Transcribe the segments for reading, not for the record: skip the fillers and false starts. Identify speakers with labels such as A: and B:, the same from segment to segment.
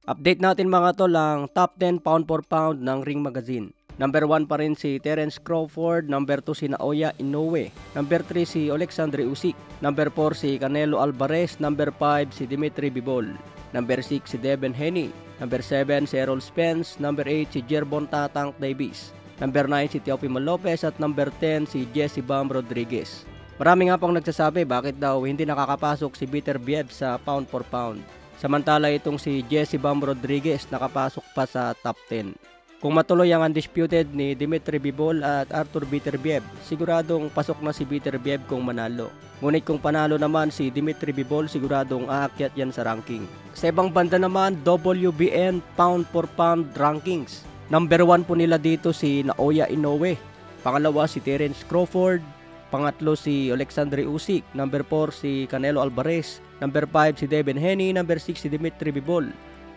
A: Update natin mga tol ang top 10 pound for pound ng Ring Magazine. Number 1 pa rin si Terence Crawford, number 2 si Naoya Inoue, number 3 si Alexandre Usyk, number 4 si Canelo Alvarez, number 5 si Dimitri Bivol, number 6 si Devin Haney, number 7 si Errol Spence, number 8 si Gervonta Tank Davis, number 9 si Teofimo Lopez at number 10 si Jesse Bam Rodriguez. Marami nga pang nagsasabi bakit daw hindi nakakapasok si Beterbiev sa pound for pound. Samantala itong si Jesse Bam Rodriguez nakapasok pa sa top 10. Kung matuloy ang undisputed ni Dimitri Bivol at Arthur Beterbiev, siguradong pasok na si Beterbiev kung manalo. Ngunit kung panalo naman si Dimitri Bivol, siguradong aakyat yan sa ranking. Sa ibang banda naman, WBN pound for pound rankings. Number 1 po nila dito si Naoya Inoue. Pangalawa si Terence Crawford. Pangatlo si Alexandre Usyk. Number 4 si Canelo Alvarez. Number 5 si Devin Haney. Number 6 si Dimitri Bivol.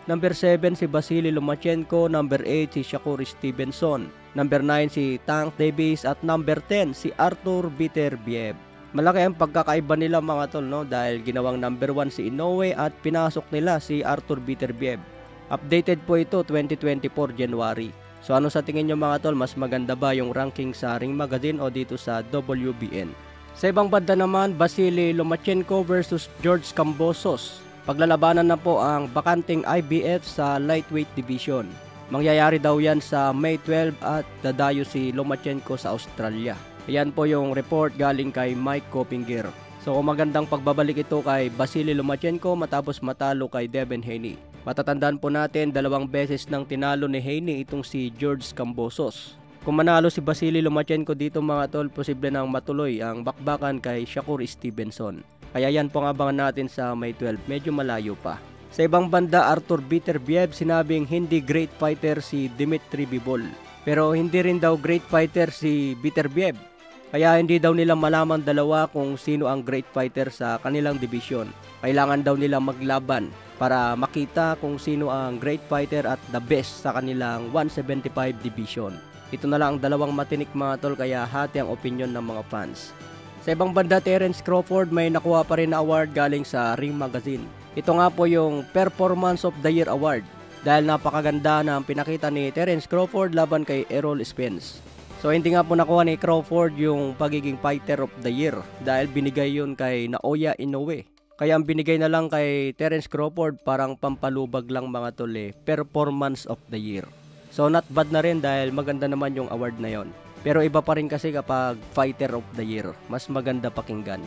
A: Number 7 si Vasily Lomachenko, number 8 si Shakur Stevenson, number 9 si Tank Davis at number 10 si Arthur Beterbiev. Malaki ang pagkakaiba nila mga tol, no, dahil ginawang number 1 si Inoue at pinasok nila si Arthur Beterbiev. Updated po ito 2024 January. So ano sa tingin nyo mga tol, mas maganda ba yung ranking sa Ring Magazine o dito sa WBN? Sa ibang banda naman, Vasily Lomachenko versus George Kambosos. Paglalabanan na po ang bakanting IBF sa lightweight division. Mangyayari daw yan sa May 12 at dadayo si Lomachenko sa Australia. Ayan po yung report galing kay Mike Coppinger. So magandang pagbabalik ito kay Vasily Lomachenko matapos matalo kay Devin Haney. Matatandaan po natin 2 beses nang tinalo ni Haney itong si George Kambosos. Kung manalo si Vasily Lomachenko dito mga tol, posible nang matuloy ang bakbakan kay Shakur Stevenson. Kaya yan po ang abangan natin sa May 12, medyo malayo pa. Sa ibang banda, Arthur Beterbiev sinabing hindi great fighter si Dimitri Bivol. Pero hindi rin daw great fighter si Beterbiev. Kaya hindi daw nila malaman dalawa kung sino ang great fighter sa kanilang division. Kailangan daw nila maglaban para makita kung sino ang great fighter at the best sa kanilang 175 division. Ito na lang ang dalawang matinik mga tol, kaya hati ang opinion ng mga fans. Sa ibang banda, Terence Crawford may nakuha pa rin na award galing sa Ring Magazine. Ito nga po yung Performance of the Year Award dahil napakaganda na ang pinakita ni Terence Crawford laban kay Errol Spence. So hindi nga po nakuha ni Crawford yung pagiging Fighter of the Year dahil binigay yun kay Naoya Inoue. Kaya ang binigay na lang kay Terence Crawford parang pampalubag lang mga tol, Performance of the Year. So not bad na rin dahil maganda naman yung award na yon. Pero iba pa rin kasi kapag Fighter of the Year, mas maganda pakinggan.